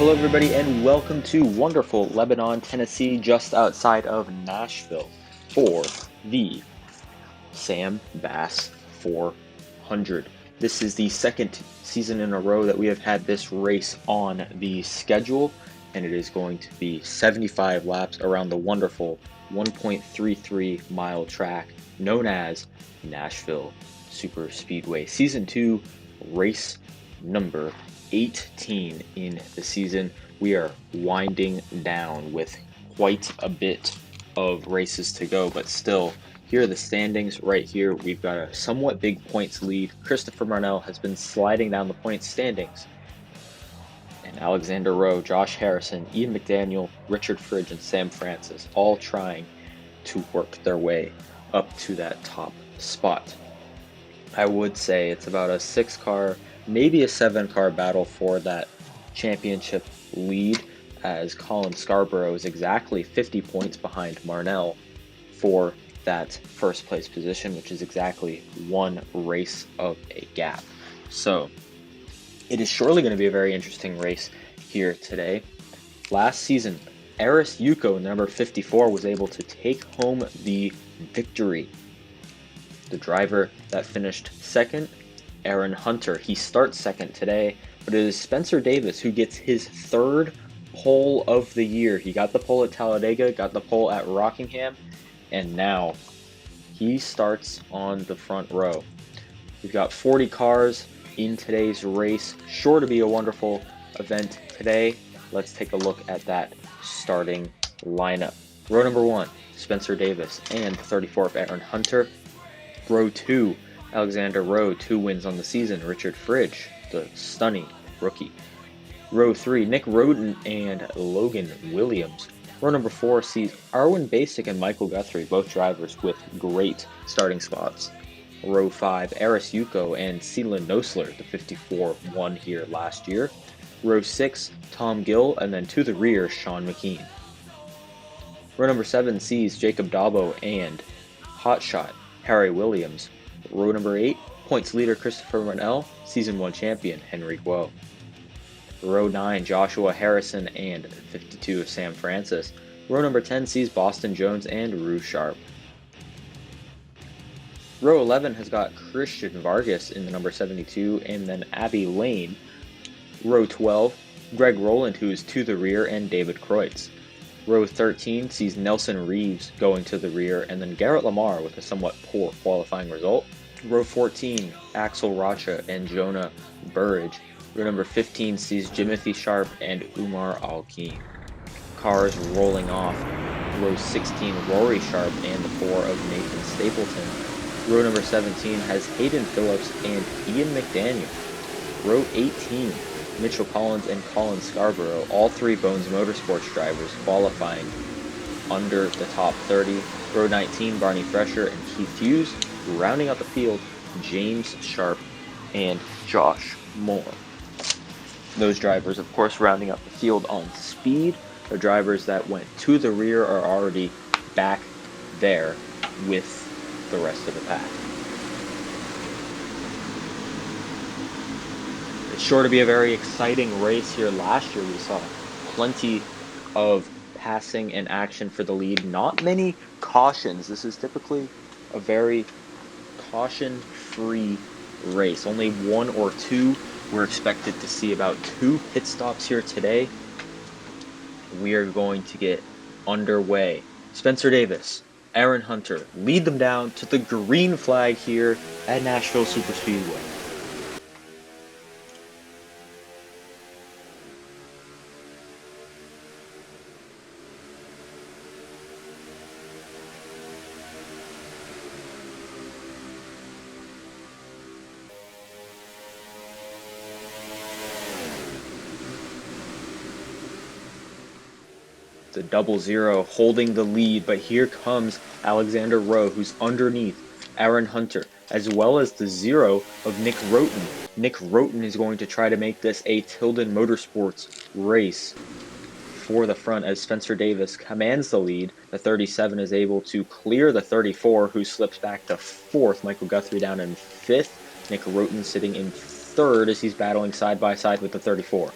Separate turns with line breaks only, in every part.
Hello everybody and welcome to wonderful Lebanon, Tennessee, just outside of Nashville for the Sam Bass 400. This is the second season in a row that we have had this race on the schedule, and it is going to be 75 laps around the wonderful 1.33 mile track known as Nashville Superspeedway. Season 2, race number 18 in the season. We are winding down with quite a bit of races to go, but still, here are the standings right here. We've got a somewhat big points lead. Christopher Marnell has been sliding down the points standings, and Alexander Rowe, Josh Harrison, Ian McDaniel, Richard Fridge, and Sam Francis all trying to work their way up to that top spot. I would say it's about a 6-car, maybe a 7-car battle for that championship lead, as Colin Scarborough is exactly 50 points behind Marnell for that first place position, which is exactly one race of a gap. So it is surely going to be a very interesting race here today. Last season, Eris Yuko, number 54, was able to take home the victory. The driver that finished second, Aaron Hunter, he starts second today, but it is Spencer Davis who gets his third pole of the year. He got the pole at Talladega, got the pole at Rockingham, and now he starts on the front row. We've got 40 cars in today's race. Sure to be a wonderful event today. Let's take a look at that starting lineup. Row number 1, Spencer Davis and the 34th Aaron Hunter. Row 2, Alexander Rowe, 2 wins on the season. Richard Fridge, the stunning rookie. Row 3, Nick Roden and Logan Williams. Row number 4 sees Arwen Basic and Michael Guthrie, both drivers with great starting spots. Row 5, Eris Yuko and Seelan Nosler, the 54, won here last year. Row 6, Tom Gill, and then to the rear, Sean McKean. Row number 7 sees Jacob Dabo and hotshot Harry Williams. Row number 8, points leader Christopher Marnell, season 1 champion Henry Guo. Row 9, Joshua Harrison and 52 of Sam Francis. Row number 10 sees Boston Jones and Rue Sharp. Row 11 has got Christian Vargas in the number 72 and then Abby Lane. Row 12, Greg Rowland, who is to the rear, and David Kreutz. Row 13 sees Nelson Reeves going to the rear, and then Garrett Lamar with a somewhat poor qualifying result. Row 14, Axel Rocha and Jonah Burridge. Row number 15 sees Jimothy Sharp and Umar Al-Keen. Cars rolling off. Row 16, Rory Sharp and the 4 of Nathan Stapleton. Row number 17 has Hayden Phillips and Ian McDaniel. Row 18, Mitchell Collins and Colin Scarborough, all 3 Bones Motorsports drivers qualifying under the top 30. Row 19, Barney Fresher and Keith Hughes. Rounding out the field, James Sharp and Josh Moore. Those drivers, of course, rounding out the field on speed. The drivers that went to the rear are already back there with the rest of the pack. It's sure to be a very exciting race here. Last year we saw plenty of passing and action for the lead. Not many cautions. This is typically a very caution-free race. Only 1 or 2. We're expected to see about 2 pit stops here today. We are going to get underway. Spencer Davis, Aaron Hunter lead them down to the green flag here at Nashville Superspeedway. The 00 holding the lead, but here comes Alexander Rowe, who's underneath Aaron Hunter, as well as the 0 of Nick Roten. Nick Roten is going to try to make this a Tilden Motorsports race for the front as Spencer Davis commands the lead. The 37 is able to clear the 34, who slips back to 4th. Michael Guthrie down in 5th. Nick Roten sitting in 3rd as he's battling side by side with the 34.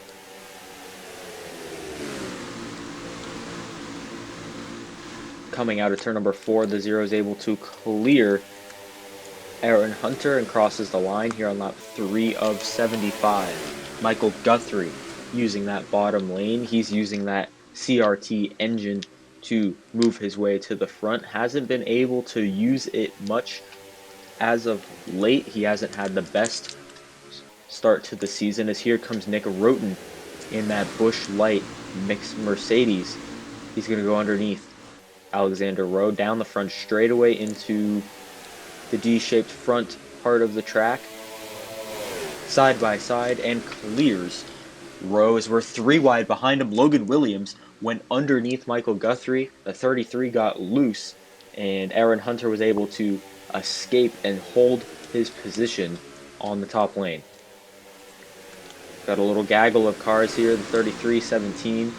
coming out of turn number 4, the Zero is able to clear Aaron Hunter and crosses the line here on lap 3 of 75. Michael Guthrie using that bottom lane. He's using that CRT engine to move his way to the front. Hasn't been able to use it much as of late. He hasn't had the best start to the season, as here comes Nick Roten in that Busch Light mixed Mercedes. He's going to go underneath Alexander Rowe down the front straightaway into the D-shaped front part of the track, side by side, and clears. Rowe is worth 3 wide behind him. Logan Williams went underneath Michael Guthrie. The 33 got loose, and Aaron Hunter was able to escape and hold his position on the top lane. Got a little gaggle of cars here, the 33, 17,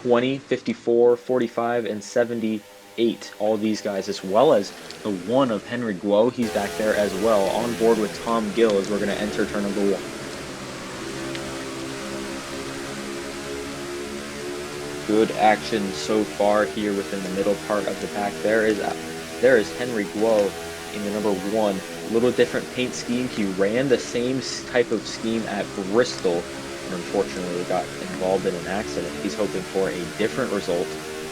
20, 54, 45, and 78. All these guys, as well as the one of Henry Guo. He's back there as well, on board with Tom Gill as we're going to enter turn number 1. Good action so far here within the middle part of the pack. There is Henry Guo in the number 1. A little different paint scheme. He ran the same type of scheme at Bristol, and unfortunately got involved in an accident. He's hoping for a different result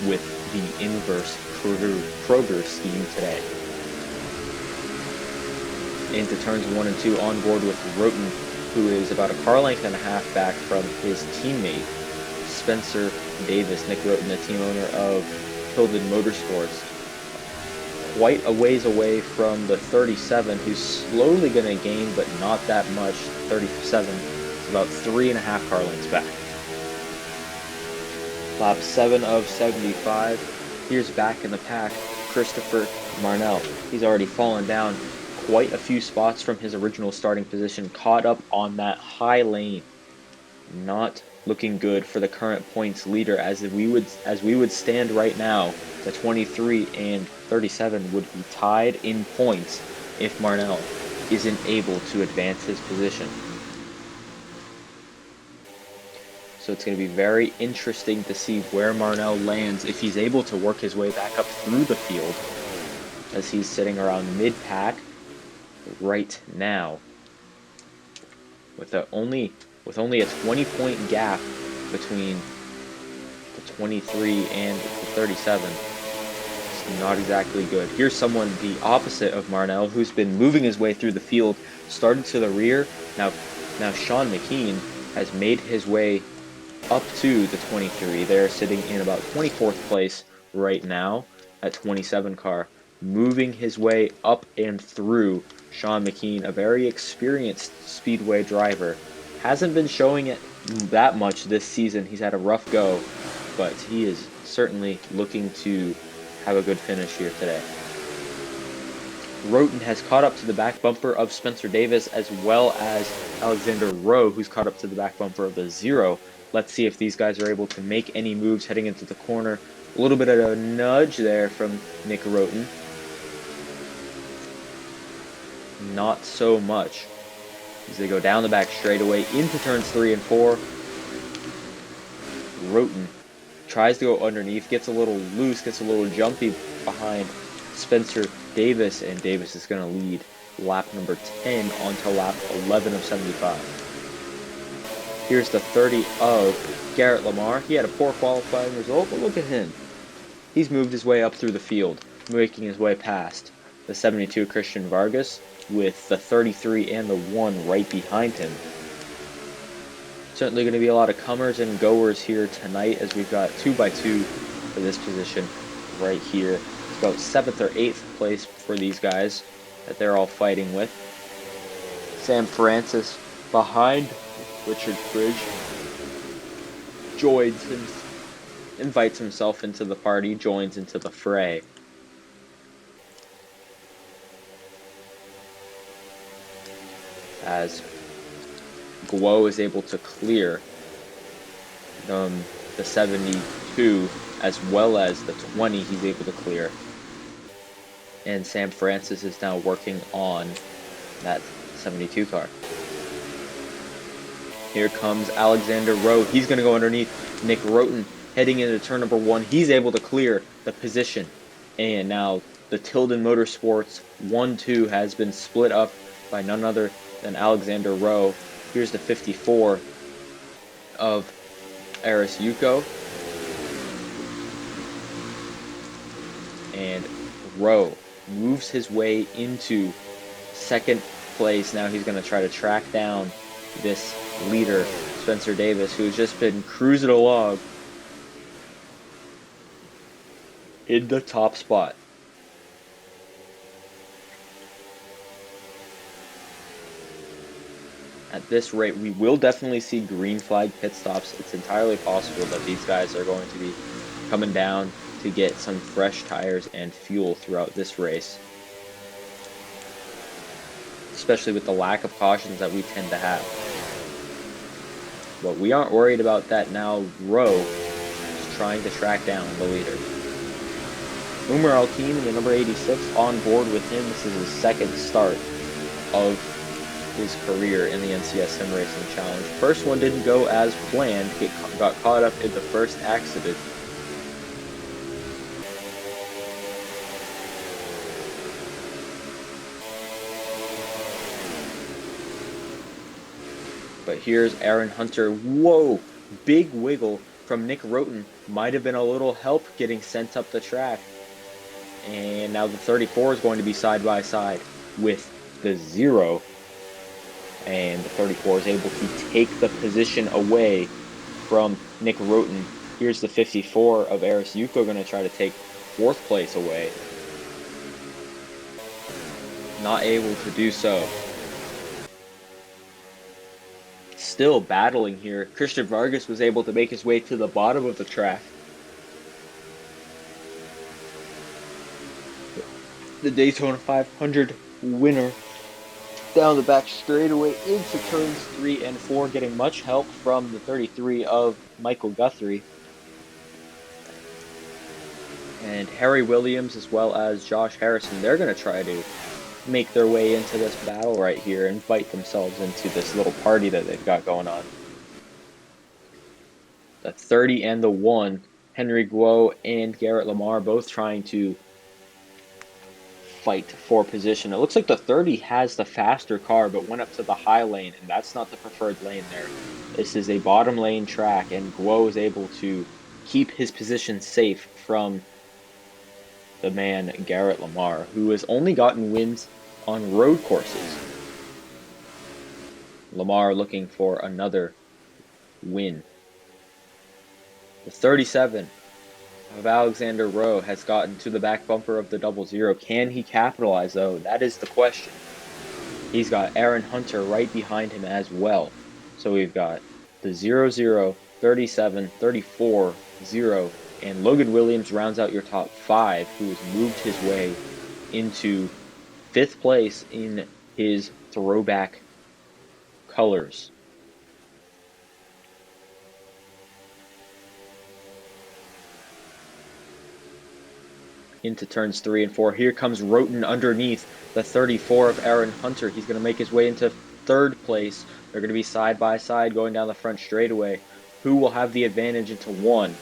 with the inverse Kroger scheme today. Into turns 1 and 2, on board with Roten, who is about a car length and a half back from his teammate Spencer Davis. Nick Roten, the team owner of Tilden Motorsports, quite a ways away from the 37, who's slowly going to gain, but not that much. 37 is about 3.5 car lengths back. Lap 7 of 75. Here's back in the pack, Christopher Marnell. He's already fallen down quite a few spots from his original starting position, caught up on that high lane. Not looking good for the current points leader, as we would stand right now. The 23 and 37 would be tied in points if Marnell isn't able to advance his position. So it's going to be very interesting to see where Marnell lands, if he's able to work his way back up through the field, as he's sitting around mid-pack right now, with only a 20-point gap between the 23 and the 37. It's not exactly good. Here's someone the opposite of Marnell, who's been moving his way through the field, started to the rear. Now Sean McKean has made his way up to the 23. They're sitting in about 24th place right now at 27 car, moving his way up and through Sean McKean, a very experienced speedway driver. Hasn't been showing it that much this season. He's had a rough go, but he is certainly looking to have a good finish here today. Roten has caught up to the back bumper of Spencer Davis, as well as Alexander Rowe, who's caught up to the back bumper of the Zero. Let's see if these guys are able to make any moves heading into the corner. A little bit of a nudge there from Nick Roten. Not so much, as they go down the back straightaway into turns 3 and 4. Roten tries to go underneath, gets a little loose, gets a little jumpy behind Spencer Davis, and Davis is going to lead lap number 10 onto lap 11 of 75. Here's the 30 of Garrett Lamar. He had a poor qualifying result, but look at him. He's moved his way up through the field, making his way past the 72 Christian Vargas, with the 33 and the 1 right behind him. Certainly going to be a lot of comers and goers here tonight, as we've got 2x2 for this position right here. It's about 7th or 8th place for these guys that they're all fighting with. Sam Francis behind Richard Fridge invites himself into the party, joins into the fray. As Guo is able to clear the 72, as well as the 20 he's able to clear. And Sam Francis is now working on that 72 car. Here comes Alexander Rowe. He's going to go underneath Nick Roten. heading into turn number 1. He's able to clear the position. And now the Tilden Motorsports 1-2 has been split up by none other than Alexander Rowe. Here's the 54 of Aris Yuko. And Rowe moves his way into second place. Now he's going to try to track down this leader, Spencer Davis, who's just been cruising along in the top spot. At this rate, we will definitely see green flag pit stops. It's entirely possible that these guys are going to be coming down to get some fresh tires and fuel throughout this race, especially with the lack of cautions that we tend to have. But we aren't worried about that now. Rowe is trying to track down the leader. Umar Alkin, the number 86, on board with him. This is his second start of his career in the NCS SimRacing Challenge. First one didn't go as planned. Got caught up in the first accident. But here's Aaron Hunter. Whoa! Big wiggle from Nick Roten. Might have been a little help getting sent up the track. And now the 34 is going to be side by side with the 0. And the 34 is able to take the position away from Nick Roten. Here's the 54 of Aris Yuko going to try to take 4th place away. Not able to do so. Still battling here. Christian Vargas was able to make his way to the bottom of the track. The Daytona 500 winner down the back straightaway into turns 3 and 4, getting much help from the 33 of Michael Guthrie. And Harry Williams as well as Josh Harrison, they're going to try to make their way into this battle right here and fight themselves into this little party that they've got going on. The 30 and the 1, Henry Guo and Garrett Lamar both trying to fight for position. It looks like the 30 has the faster car but went up to the high lane, and that's not the preferred lane there. This is a bottom lane track, and Guo is able to keep his position safe from the man Garrett Lamar, who has only gotten wins on road courses. Lamar looking for another win. The 37 of Alexander Rowe has gotten to the back bumper of the 00. Can he capitalize, though? That is the question. He's got Aaron Hunter right behind him as well. So we've got the 00, 37, 34, 0, and Logan Williams rounds out your top 5, who has moved his way into 5th place in his throwback colors. Into turns 3 and 4. Here comes Roten underneath the 34 of Aaron Hunter. He's going to make his way into 3rd place. They're going to be side by side going down the front straightaway. Who will have the advantage into 1?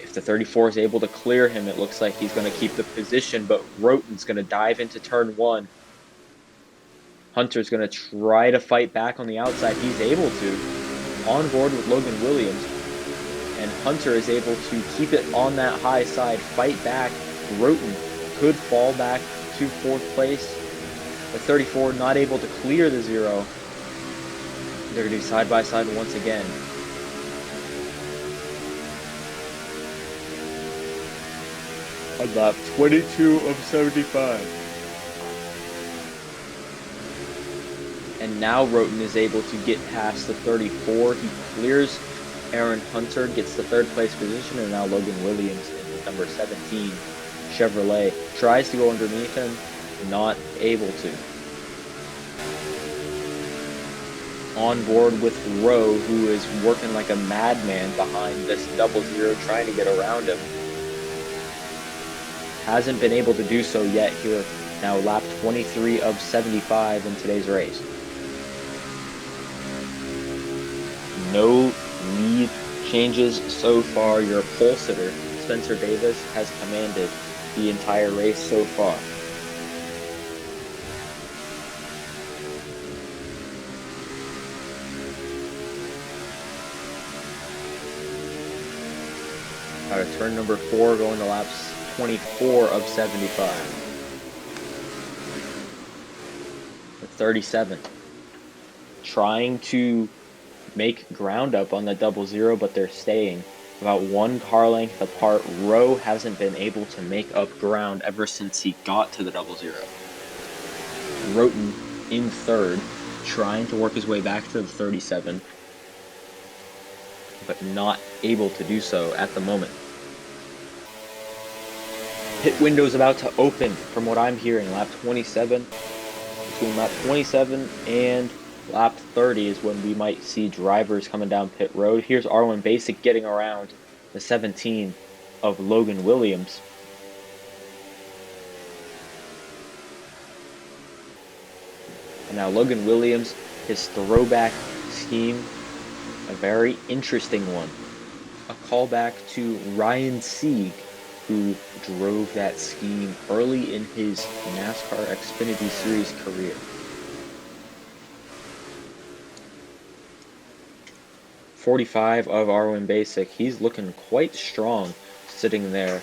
If the 34 is able to clear him, it looks like he's going to keep the position, but Roten's going to dive into turn 1. Hunter's going to try to fight back on the outside. He's able to, on board with Logan Williams, and Hunter is able to keep it on that high side, fight back. Roten could fall back to 4th place. The 34 not able to clear the 0. They're going to be side by side once again. On lap 22 of 75. And now Roten is able to get past the 34. He clears Aaron Hunter, gets the 3rd place position, and now Logan Williams in the number 17 Chevrolet tries to go underneath him, not able to. On board with Rowe, who is working like a madman behind this 00, trying to get around him. Hasn't been able to do so yet here. Now lap 23 of 75 in today's race. No lead changes so far. Your pole sitter, Spencer Davis, has commanded the entire race so far. Out of turn number 4, going to laps 24 of 75. The 37. Trying to make ground up on the 00, but they're staying about 1 car length apart. Rowe hasn't been able to make up ground ever since he got to the 00. Roten in 3rd, trying to work his way back to the 37, but not able to do so at the moment. Pit window is about to open from what I'm hearing. Lap 27, between lap 27 and lap 30 is when we might see drivers coming down pit road. Here's Arwen Basic getting around the 17 of Logan Williams. And now Logan Williams, his throwback scheme, a very interesting one. A callback to Ryan Sieg, who drove that scheme early in his NASCAR Xfinity Series career. .45 of Arwen Basic. He's looking quite strong sitting there,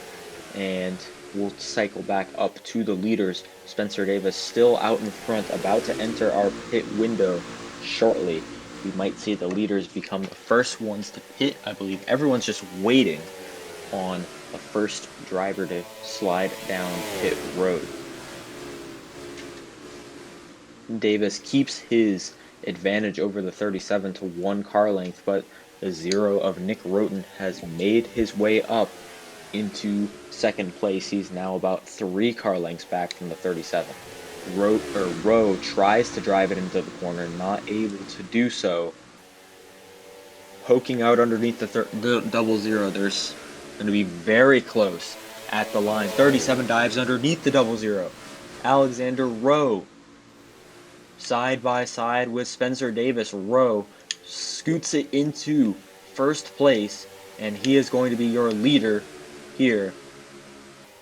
and we'll cycle back up to the leaders. Spencer Davis still out in front, about to enter our pit window shortly. We might see the leaders become the first ones to pit. I believe everyone's just waiting on the first driver to slide down pit road. Davis keeps his advantage over the 37 to 1 car length, but the 0 of Nick Roten has made his way up into 2nd place. He's now about 3 car lengths back from the 37. Rowe tries to drive it into the corner, not able to do so. Poking out underneath the 00. There's going to be very close at the line. 37 dives underneath the 00. Alexander Rowe, side by side with Spencer Davis. Rowe scoots it into 1st place, and he is going to be your leader here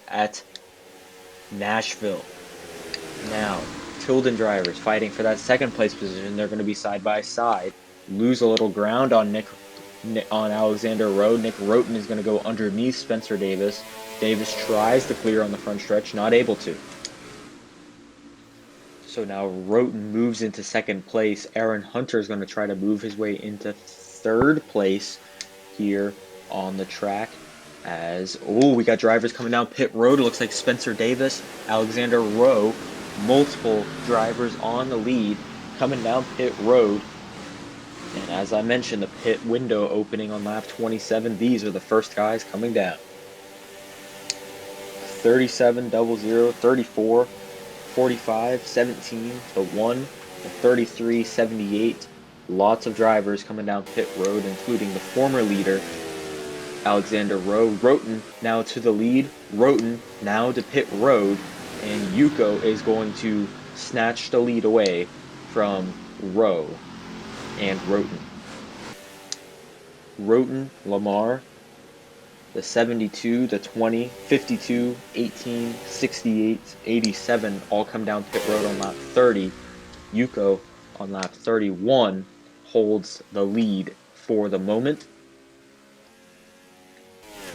at Nashville. Now, Tilden drivers fighting for that 2nd place position. They're going to be side by side. Lose a little ground on Alexander Rowe. Nick Roten is going to go underneath Spencer Davis. Davis tries to clear on the front stretch, not able to. So now Roten moves into 2nd place. Aaron Hunter is going to try to move his way into 3rd place here on the track. We got drivers coming down pit road. It looks like Spencer Davis, Alexander Rowe, multiple drivers on the lead coming down pit road. And as I mentioned, the pit window opening on lap 27. These are the first guys coming down. 37, 00, 34, 45, 17 to 1, and 33, 78. Lots of drivers coming down pit road, including the former leader, Alexander Rowe. Roten now to the lead. Roten now to pit road. And Yuko is going to snatch the lead away from Rowe and Roten. Roten, Lamar, the 72, the 20, 52, 18, 68, 87 all come down pit road on lap 30. Yuko on lap 31 holds the lead for the moment,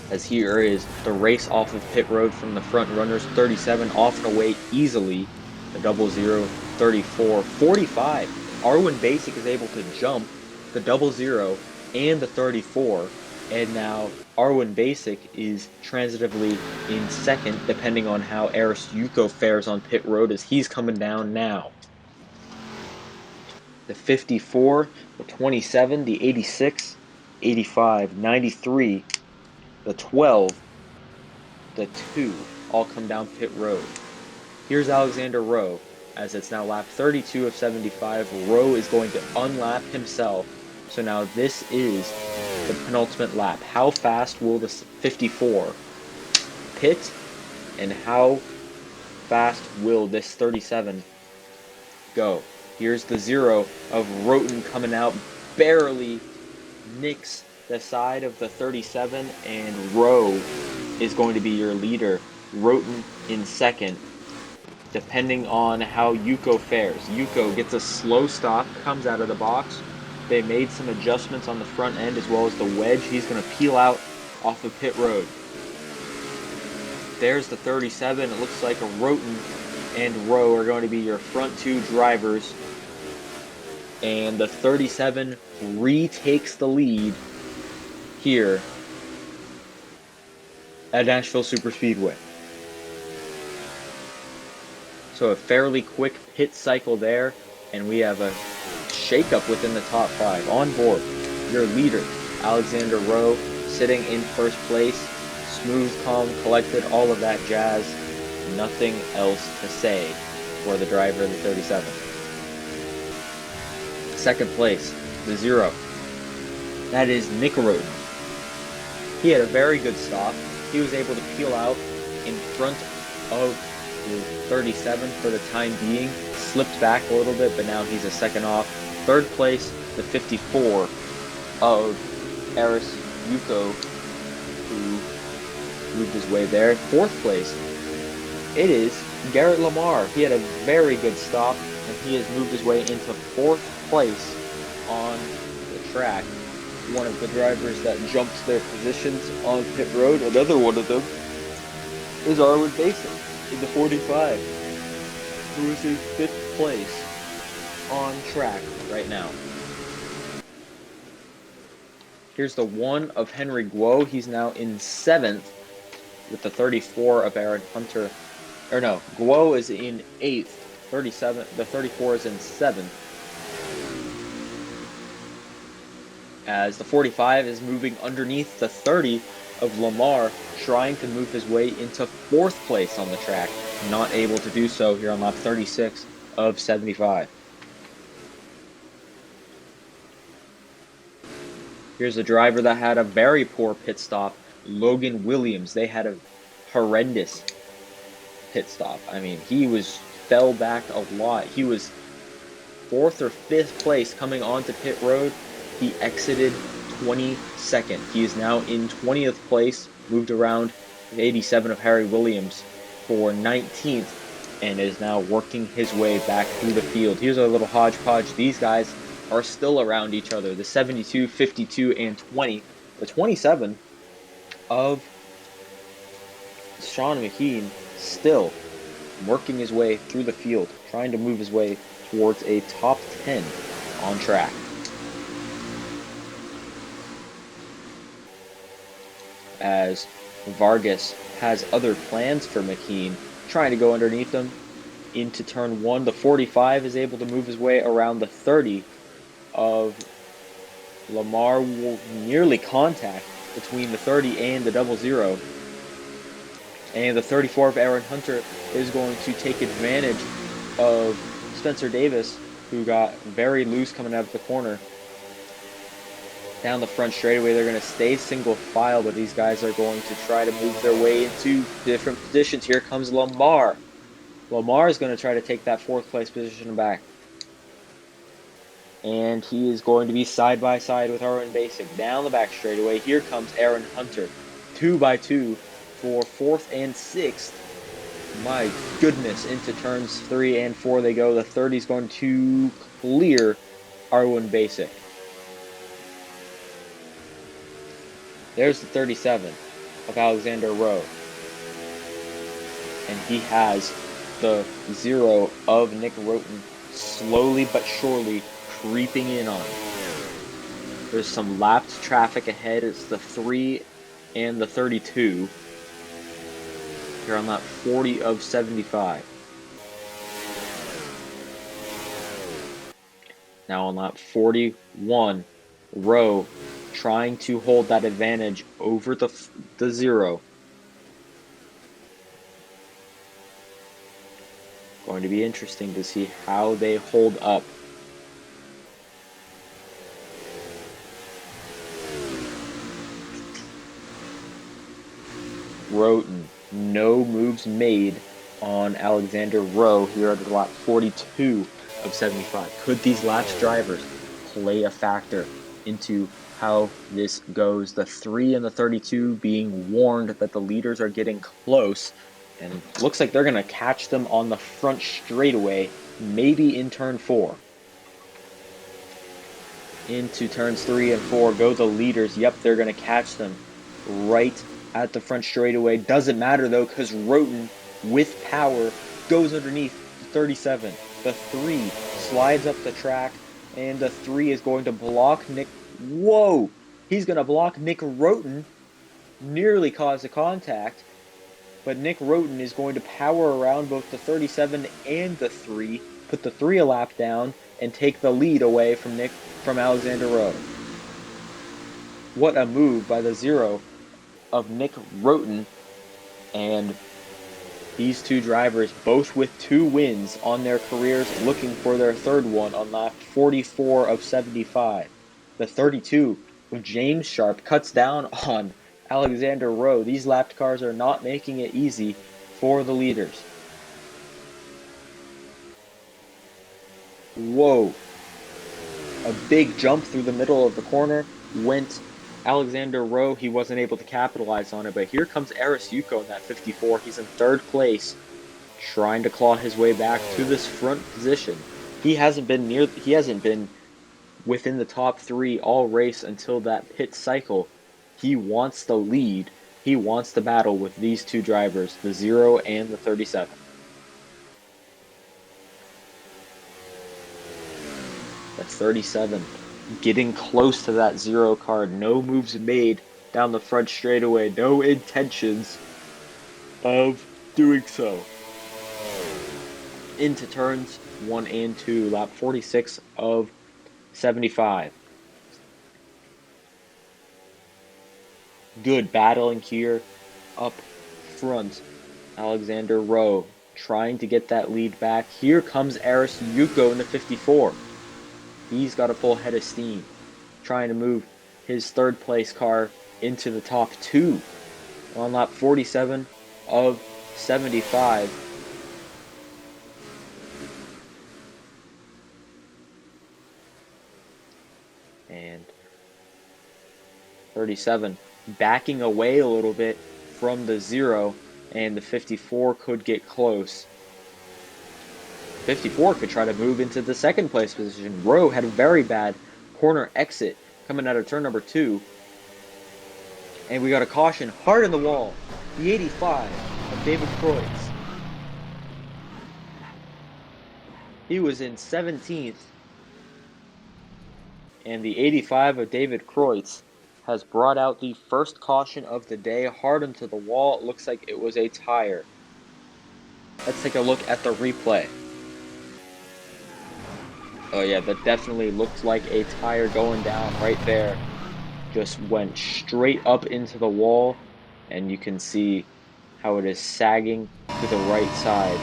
as here is the race off of pit road from the front runners. 37 off and away easily. The 00, 34, 45. Arwen Basic is able to jump the 00 and the 34, and now Arwen Basic is transitively in 2nd, depending on how Eris Yuko fares on pit road, as he's coming down now. The 54, the 27, the 86, 85, 93, the 12, the 2 all come down pit road. Here's Alexander Rowe, as it's now lap 32 of 75. Rowe is going to unlap himself. So now this is the penultimate lap. How fast will this 54 pit, and how fast will this 37 go? Here's the 0 of Roten coming out, barely nicks the side of the 37, and Rowe is going to be your leader. Roten in second, depending on how Yuko fares. Yuko gets a slow stop, comes out of the box. They made some adjustments on the front end as well as the wedge. He's going to peel out off of pit road. There's the 37. It looks like Roten and Rowe are going to be your front two drivers. And the 37 retakes the lead here at Nashville Superspeedway. So a fairly quick pit cycle there, and we have a shakeup within the top 5. On board, your leader, Alexander Rowe, sitting in first place. Smooth, calm, collected, all of that jazz. Nothing else to say for the driver of the 37. Second place, the 0. That is Nick Roten. He had a very good stop. He was able to peel out in front of the 37 for the time being. Slipped back a little bit, but now he's a second off. Third place, the 54 of Eris Yuko, who moved his way there. Fourth place, it is Garrett Lamar. He had a very good stop, and he has moved his way into fourth place on the track. One of the drivers that jumped their positions on pit road. Another one of them is Arwen Basic in the 45, who is in 5th place on track right now. Here's the 1 of Henry Guo. He's now in 7th with the 34 of Aaron Hunter. Or no, Guo is in 8th. 37. The 34 is in 7th. As the 45 is moving underneath the 30 of Lamar, trying to move his way into 4th place on the track. Not able to do so here on lap 36 of 75. Here's a driver that had a very poor pit stop, Logan Williams. They had a horrendous pit stop. I mean, fell back a lot. He was 4th or 5th place coming onto pit road. He exited 22nd. He is now in 20th place, moved around the 87 of Harry Williams for 19th, and is now working his way back through the field. Here's a little hodgepodge. These guys are still around each other. The 72, 52, and 20. The 27 of Sean McKean still working his way through the field, trying to move his way towards a top 10 on track. As Vargas has other plans for McKean, trying to go underneath him into turn 1. The 45 is able to move his way around the 30 of Lamar. Will nearly contact between the 30 and the 00. And the 34 of Aaron Hunter is going to take advantage of Spencer Davis, who got very loose coming out of the corner. Down the front straightaway, they're going to stay single file, but these guys are going to try to move their way into different positions. Here comes Lamar. Lamar is going to try to take that 4th place position back. And he is going to be side by side with Arwen Basic. Down the back straightaway, here comes Aaron Hunter. 2 by 2 for 4th and 6th. My goodness, into turns 3 and 4 they go. The 30 is going to clear Arwen Basic. There's the 37 of Alexander Rowe. And he has the 0 of Nick Roten slowly but surely creeping in on him. There's some lapped traffic ahead. It's the 3 and the 32. Here on lap 40 of 75. Now on lap 41, Rowe trying to hold that advantage over the 0. Going to be interesting to see how they hold up. Roten, no moves made on Alexander Rowe here at lap 42 of 75. Could these laps drivers play a factor into how this goes. The 3 and the 32 being warned that the leaders are getting close, and looks like they're going to catch them on the front straightaway, maybe in turn 4. Into turns 3 and 4 go the leaders. Yep, they're going to catch them right at the front straightaway. Doesn't matter though, because Roten, with power, goes underneath the 37. The 3 slides up the track, and the 3 is going to block Nick. Whoa! He's going to block Nick Roten. Nearly caused a contact, but Nick Roten is going to power around both the 37 and the 3, put the 3 a lap down, and take the lead away from Alexander Rowe. What a move by the 0 of Nick Roten, and these two drivers, both with 2 wins on their careers, looking for their 3rd one on lap 44 of 75. The 32 of James Sharp cuts down on Alexander Rowe. These lapped cars are not making it easy for the leaders. Whoa. A big jump through the middle of the corner went Alexander Rowe. He wasn't able to capitalize on it, but here comes Aris Yuko in that 54. He's in 3rd place, trying to claw his way back to this front position. He hasn't been within the top 3 all race until that pit cycle. He wants the lead. He wants to battle with these 2 drivers, the 0 and the 37. That's 37. Getting close to that 0 card. No moves made down the front straightaway. No intentions of doing so. Into turns 1 and 2. Lap 46 of 75. Good battling here up front. Alexander Rowe trying to get that lead back. Here comes Aris Yuko in the 54. He's got a full head of steam, trying to move his 3rd place car into the top 2 on lap 47 of 75. And 37 backing away a little bit from the 0, and the 54 could get close. 54 could try to move into the 2nd place position. Rowe had a very bad corner exit coming out of turn number 2. And we got a caution hard in the wall. The 85 of David Kreutz. He was in 17th. And the 85 of David Kreutz has brought out the first caution of the day, hard into the wall. It looks like it was a tire. Let's take a look at the replay. Oh yeah, that definitely looked like a tire going down right there. Just went straight up into the wall, and you can see how it is sagging to the right side.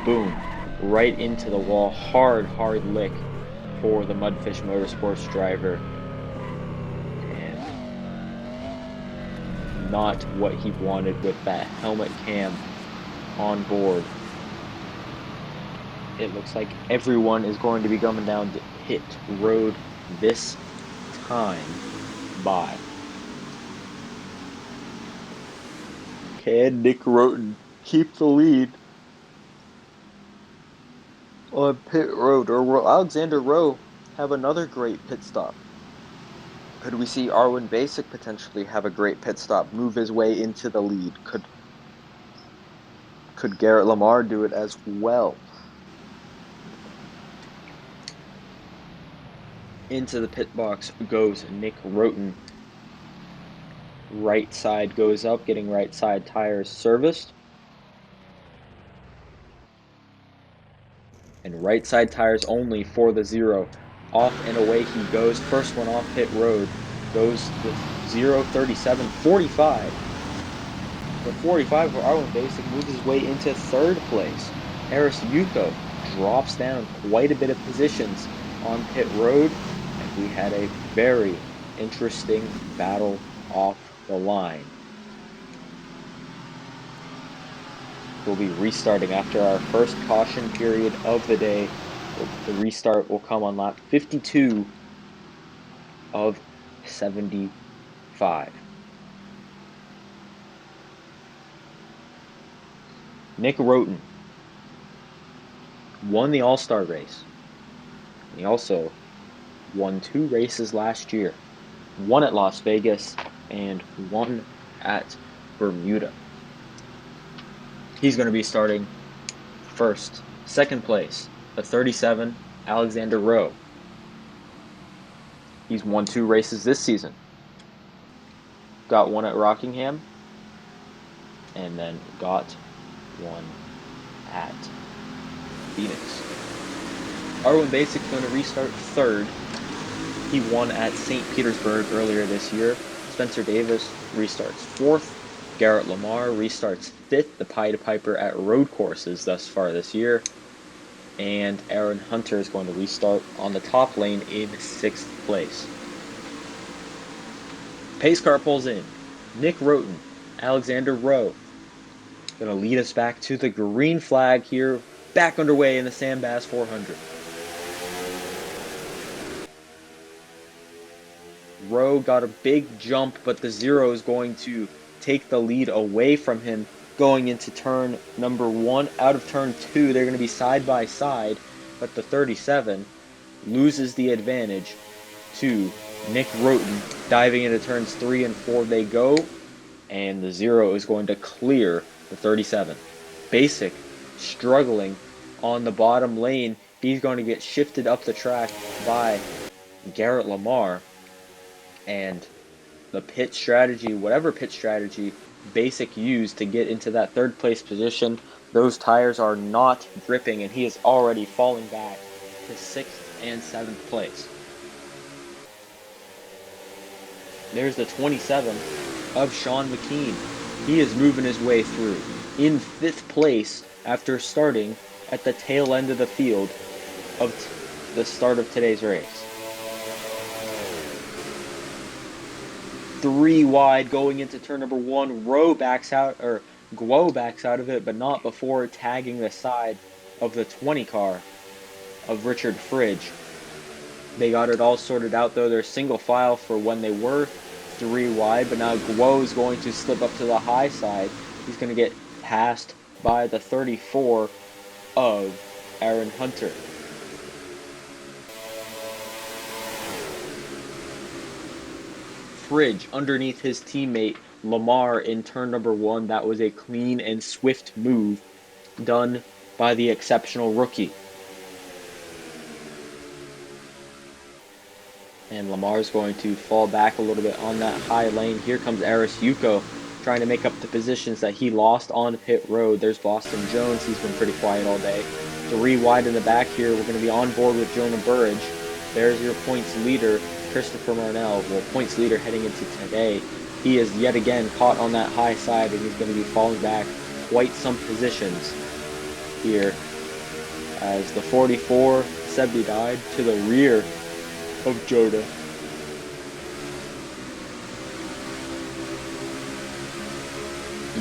Boom, right into the wall. Hard lick for the Mudfish Motorsports driver. And not what he wanted with that helmet cam on board. It looks like everyone is going to be coming down to pit road this time. Bye. Can Nick Roten keep the lead on pit road, or will Alexander Rowe have another great pit stop? Could we see Arwen Basic potentially have a great pit stop, move his way into the lead? Could Garrett Lamar do it as well? Into the pit box goes Nick Roten. Right side goes up, getting right side tires serviced. And right side tires only for the 0. Off and away he goes. First one off pit road goes the 037 45. The 45 for Arwen Basic moves his way into 3rd place. Aris Yuko drops down quite a bit of positions on pit road. We had a very interesting battle off the line. We'll be restarting after our first caution period of the day. The restart will come on lap 52 of 75. Nick Roten won the All-Star race. He also won 2 races last year. One at Las Vegas and one at Bermuda. He's going to be starting first. Second place, the 37, Alexander Rowe. He's won 2 races this season. Got one at Rockingham, and then got one at Phoenix. Arwen Basic's going to restart third. He won at St. Petersburg earlier this year. Spencer Davis restarts fourth. Garrett Lamar restarts fifth, the Pied Piper at road courses thus far this year. And Aaron Hunter is going to restart on the top lane in 6th place. Pace car pulls in. Nick Roten, Alexander Rowe. Going to lead us back to the green flag here, back underway in the Sam Bass 400. Rowe got a big jump, but the 0 is going to take the lead away from him going into turn number 1. Out of turn 2, they're going to be side by side, but the 37 loses the advantage to Nick Roten. Diving into turns 3 and 4 they go, and the 0 is going to clear the 37. Basic struggling on the bottom lane. He's going to get shifted up the track by Garrett Lamar. And the pit strategy, whatever pit strategy Basic used to get into that 3rd place position, those tires are not gripping, and he is already falling back to 6th and 7th place. There's the 27 of Sean McKean. He is moving his way through in 5th place after starting at the tail end of the field of the start of today's race. 3 wide going into turn number 1. Guo backs out of it, but not before tagging the side of the 20 car of Richard Fridge. They got it all sorted out though. They're single file for when they were 3 wide, but now Guo is going to slip up to the high side. He's going to get passed by the 34 of Aaron Hunter. Fridge underneath his teammate Lamar in turn number 1. That was a clean and swift move done by the exceptional rookie. And Lamar's going to fall back a little bit on that high lane. Here comes Aris Yuko trying to make up the positions that he lost on pit road. There's Boston Jones. He's been pretty quiet all day. 3 wide in the back here. We're going to be on board with Jonah Burridge. There's your points leader, Christopher Marnell. Well, points leader heading into today. He is yet again caught on that high side, and he's going to be falling back quite some positions here as the 44, Sebi died, to the rear of Jonah.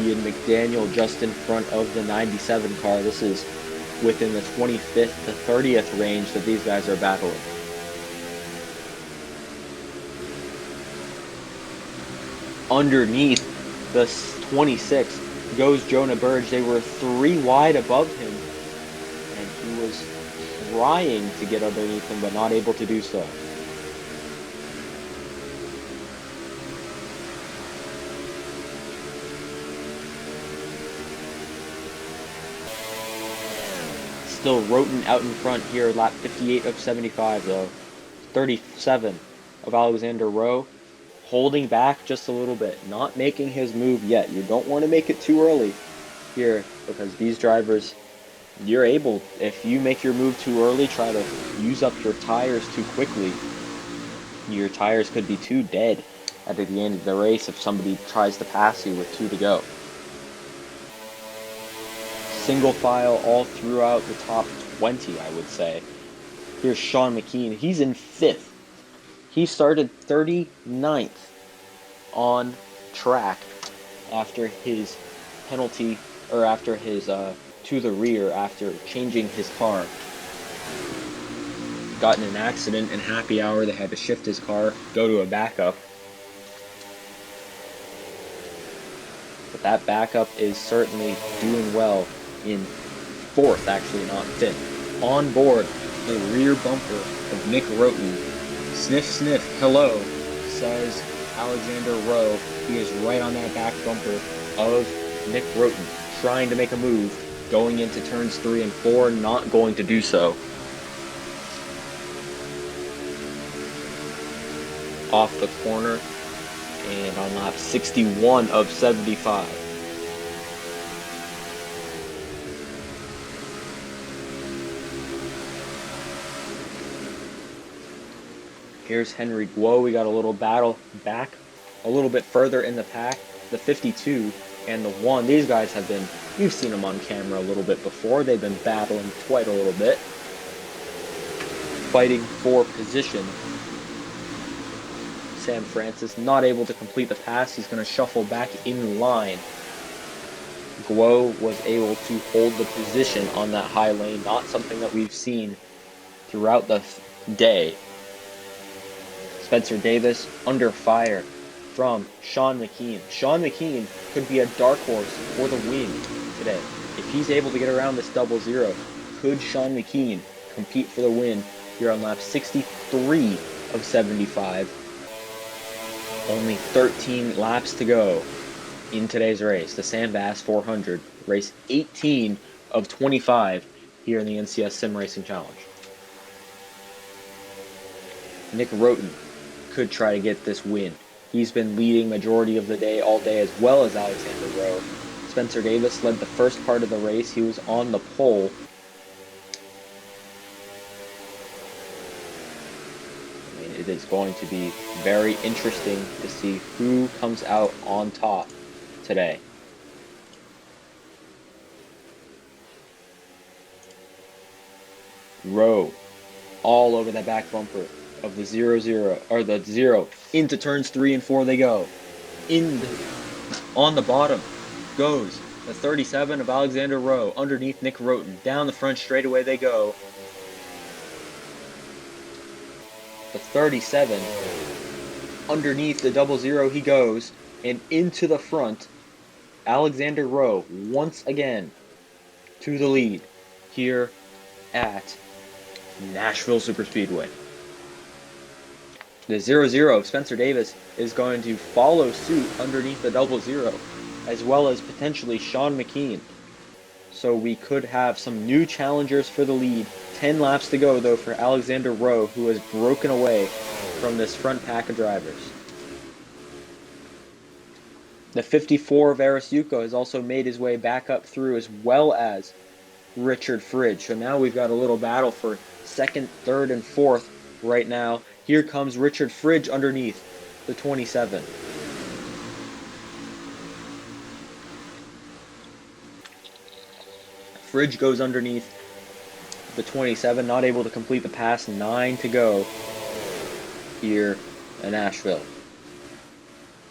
Ian McDaniel just in front of the 97 car. This is within the 25th to 30th range that these guys are battling. Underneath the 26 goes Jonah Burridge. They were 3 wide above him, and he was trying to get underneath him, but not able to do so. Still Roten out in front here, lap 58 of 75 though. 37 of Alexander Rowe, holding back just a little bit, not making his move yet. You don't want to make it too early here, because these drivers, you're able, if you make your move too early, try to use up your tires too quickly, your tires could be too dead at the end of the race if somebody tries to pass you with 2 to go. Single file all throughout the top 20, I would say. Here's Sean McKean. He's in 5th. He started 39th on track after his penalty, or after his to the rear after changing his car. got in an accident in happy hour. They had to shift his car, go to a backup. But that backup is certainly doing well in fourth, actually not fifth. On board the rear bumper of Nick Roten. Sniff, sniff, hello, says Alexander Rowe. He is right on that back bumper of Nick Roten, trying to make a move, going into turns 3 and 4, not going to do so. Off the corner, and on lap 61 of 75. Here's Henry Guo. We got a little battle back a little bit further in the pack. The 52 and the 1. These guys have been, you've seen them on camera a little bit before. They've been battling quite a little bit, fighting for position. Sam Francis not able to complete the pass. He's going to shuffle back in line. Guo was able to hold the position on that high lane. Not something that we've seen throughout the day. Spencer Davis under fire from Sean McKean. Sean McKean could be a dark horse for the win today. If he's able to get around this 0-0, could Sean McKean compete for the win here on lap 63 of 75? Only 13 laps to go in today's race. The Sam Bass 400, race 18 of 25 here in the NCS Sim Racing Challenge. Nick Roten could try to get this win. He's been leading majority of the day, all day, as well as Alexander Rowe. Spencer Davis led the first part of the race. He was on the pole. It is going to be very interesting to see who comes out on top today. Rowe all over the back bumper of the 0-0, or the 0, into turns 3 and 4 they go. On the bottom goes the 37 of Alexander Rowe underneath Nick Roten. Down the front straightaway they go. The 37 underneath the 0-0 he goes, and into the front Alexander Rowe once again to the lead here at Nashville Superspeedway. The 0-0 of Spencer Davis is going to follow suit underneath the 0-0, as well as potentially Sean McKean. So we could have some new challengers for the lead. 10 laps to go, though, for Alexander Rowe, who has broken away from this front pack of drivers. The 54 of Arisuko has also made his way back up through, as well as Richard Fridge. So now we've got a little battle for second, third, and fourth right now. Here comes Richard Fridge underneath the 27. Fridge goes underneath the 27, not able to complete the pass. 9 to go here in Nashville.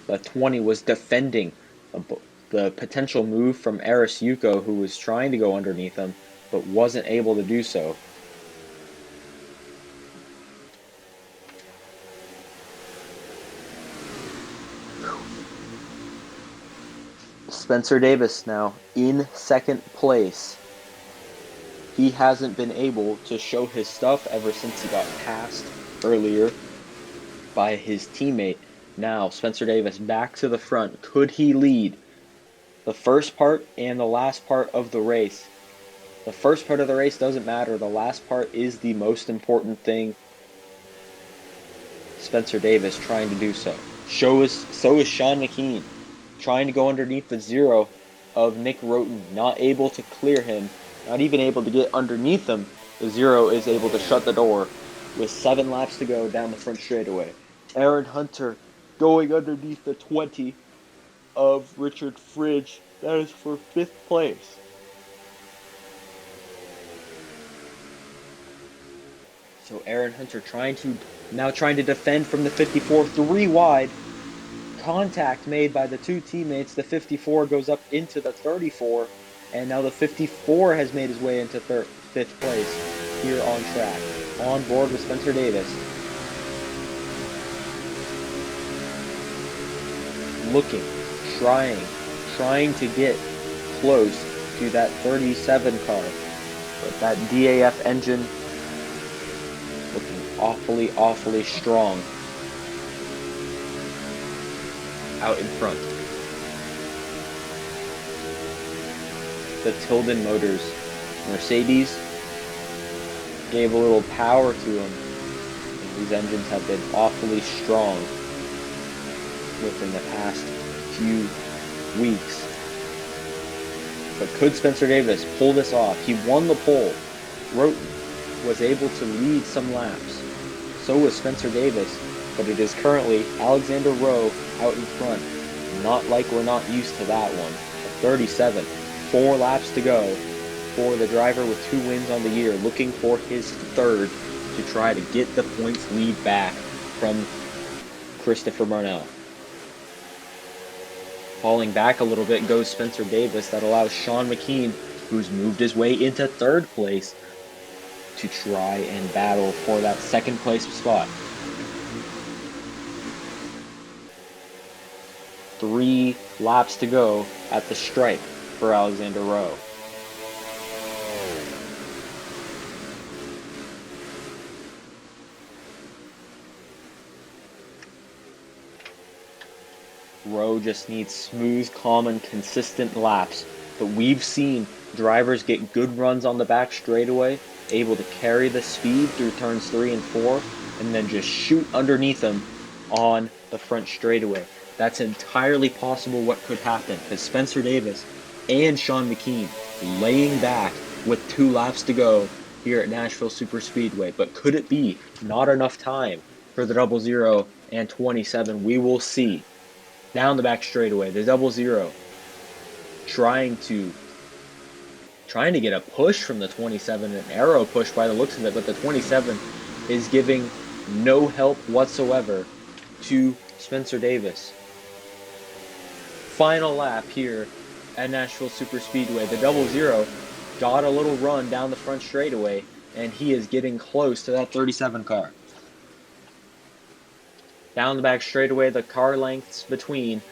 The 20 was defending the potential move from Arisuko, who was trying to go underneath him, but wasn't able to do so. Spencer Davis now in second place. He hasn't been able to show his stuff ever since he got passed earlier by his teammate. Now Spencer Davis back to the front. Could he lead the first part and the last part of the race? The first part of the race doesn't matter. The last part is the most important thing. Spencer Davis trying to do so. So is Sean McKean, trying to go underneath the 0 of Nick Roten. Not able to clear him. Not even able to get underneath him. The 0 is able to shut the door with 7 laps to go down the front straightaway. Aaron Hunter going underneath the 20 of Richard Fridge. That is for 5th place. So Aaron Hunter trying to defend from the 54, 3 wide. Contact made by the 2 teammates. The 54 goes up into the 34, and now the 54 has made his way into 5th place here on track. on board with Spencer Davis. Looking, trying to get close to that 37 car. But that DAF engine looking awfully strong out in front. The Tilden Motors Mercedes gave a little power to them. And these engines have been awfully strong within the past few weeks. But could Spencer Davis pull this off? He won the pole. Roten was able to lead some laps. So was Spencer Davis, but it is currently Alexander Rowe out in front. Not like we're not used to that one. A 37, 4 laps to go for the driver with 2 wins on the year, looking for his third to try to get the points lead back from Christopher Marnell. Falling back a little bit goes Spencer Davis. That allows Sean McKean, who's moved his way into 3rd place, to try and battle for that 2nd place spot. 3 laps to go at the stripe for Alexander Rowe. Rowe just needs smooth, calm, and consistent laps. But we've seen drivers get good runs on the back straightaway, able to carry the speed through turns 3 and 4, and then just shoot underneath them on the front straightaway. That's entirely possible what could happen, because Spencer Davis and Sean McKean laying back with 2 laps to go here at Nashville Superspeedway. But could it be not enough time for the 00 and 27? We will see. Down the back straightaway, the 00 trying to get a push from the 27, an arrow push by the looks of it, but the 27 is giving no help whatsoever to Spencer Davis. Final lap here at Nashville Superspeedway. The 00 got a little run down the front straightaway, and he is getting close to that 37 car. Down the back straightaway, the car lengths between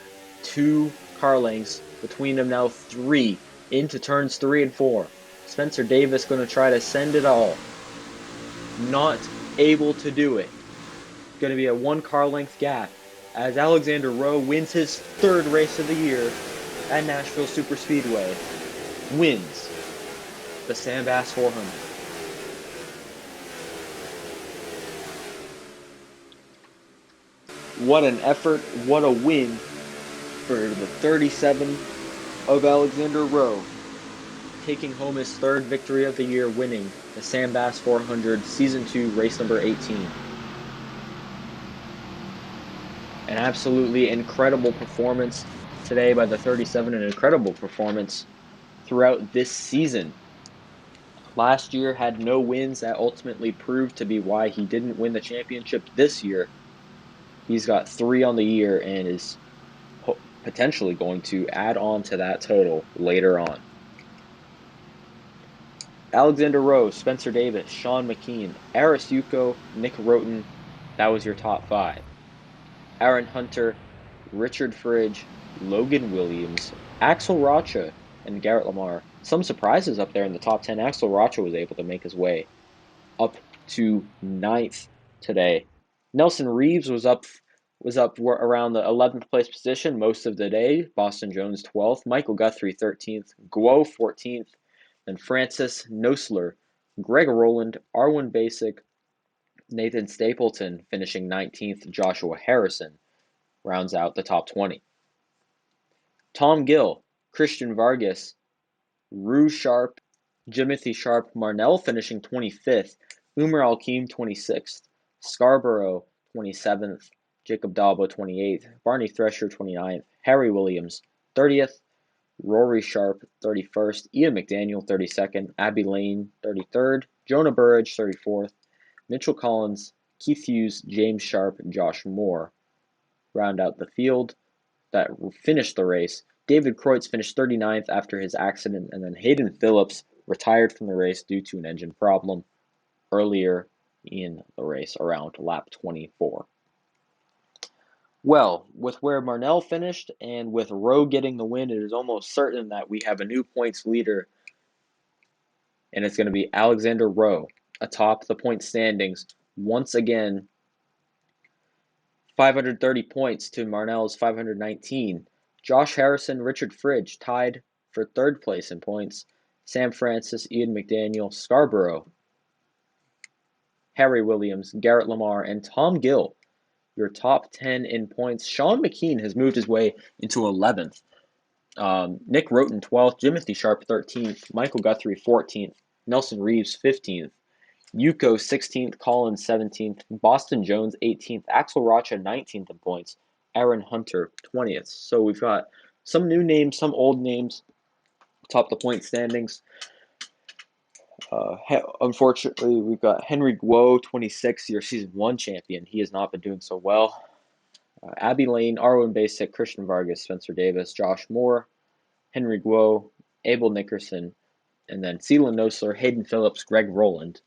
2 car lengths between them now 3 into turns 3 and 4. Spencer Davis going to try to send it all. Not able to do it. Going to be a 1 car length gap as Alexander Rowe wins his 3rd race of the year at Nashville Superspeedway. Wins the Sam Bass 400. What an effort, what a win for the 37 of Alexander Rowe, taking home his 3rd victory of the year, winning the Sam Bass 400 Season 2, race number 18. An absolutely incredible performance today by the 37, an incredible performance throughout this season. Last year had no wins. That ultimately proved to be why he didn't win the championship this year. He's got 3 on the year and is potentially going to add on to that total later on. Alexander Rowe, Spencer Davis, Sean McKean, Aris Yuko, Nick Roten, that was your top 5. Aaron Hunter, Richard Fridge, Logan Williams, Axel Rocha, and Garrett Lamar. Some surprises up there in the top 10. Axel Rocha was able to make his way up to 9th today. Nelson Reeves was up around the 11th place position most of the day. Boston Jones 12th, Michael Guthrie 13th, Guo 14th, and Francis Nosler, Greg Rowland, Arwen Basic, Nathan Stapleton finishing 19th. Joshua Harrison rounds out the top 20. Tom Gill, Christian Vargas, Rue Sharp, Jimothy Sharp, Marnell finishing 25th, Umar Al-Kim 26th, Scarborough 27th, Jacob Dalbo 28th, Barney Thresher 29th, Harry Williams 30th, Rory Sharp 31st, Ian McDaniel 32nd, Abby Lane 33rd, Jonah Burridge 34th, Mitchell Collins, Keith Hughes, James Sharp, and Josh Moore round out the field that finished the race. David Kreutz finished 39th after his accident, and then Hayden Phillips retired from the race due to an engine problem earlier in the race around lap 24. Well, with where Marnell finished and with Rowe getting the win, it is almost certain that we have a new points leader, and it's going to be Alexander Rowe atop the point standings once again. 530 points to Marnell's 519. Josh Harrison, Richard Fridge tied for third place in points. Sam Francis, Ian McDaniel, Scarborough, Harry Williams, Garrett Lamar, and Tom Gill, your top 10 in points. Sean McKean has moved his way into 11th. Nick Roten, 12th. Jimothy Sharp, 13th. Michael Guthrie, 14th. Nelson Reeves, 15th. Yuko, 16th. Collins, 17th. Boston Jones, 18th. Axel Rocha, 19th in points. Aaron Hunter, 20th. So we've got some new names, some old names top the point standings. Unfortunately, we've got Henry Guo, 26, your Season 1 champion. He has not been doing so well. Abby Lane, Arwen Basic, Christian Vargas, Spencer Davis, Josh Moore, Henry Guo, Abel Nickerson, and then Celan Nosler, Hayden Phillips, Greg Rowland.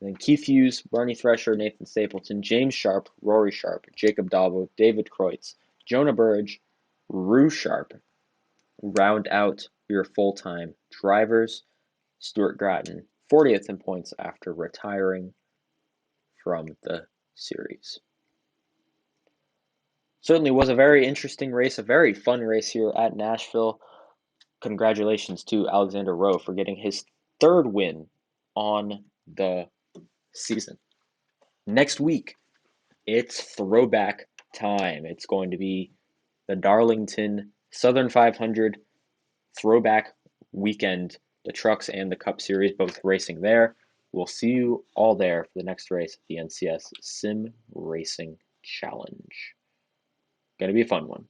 And then Keith Hughes, Barney Thresher, Nathan Stapleton, James Sharp, Rory Sharp, Jacob Davo, David Kreutz, Jonah Burge, Rue Sharp. Round out your full-time drivers. Stuart Gratton, 40th in points after retiring from the series. Certainly was a very interesting race, a very fun race here at Nashville. Congratulations to Alexander Rowe for getting his third win on the season. Next week, it's throwback time. It's going to be the Darlington Southern 500 throwback weekend. The Trucks and the Cup Series both racing there. We'll see you all there for the next race at the NCS Sim Racing Challenge. Going to be a fun one.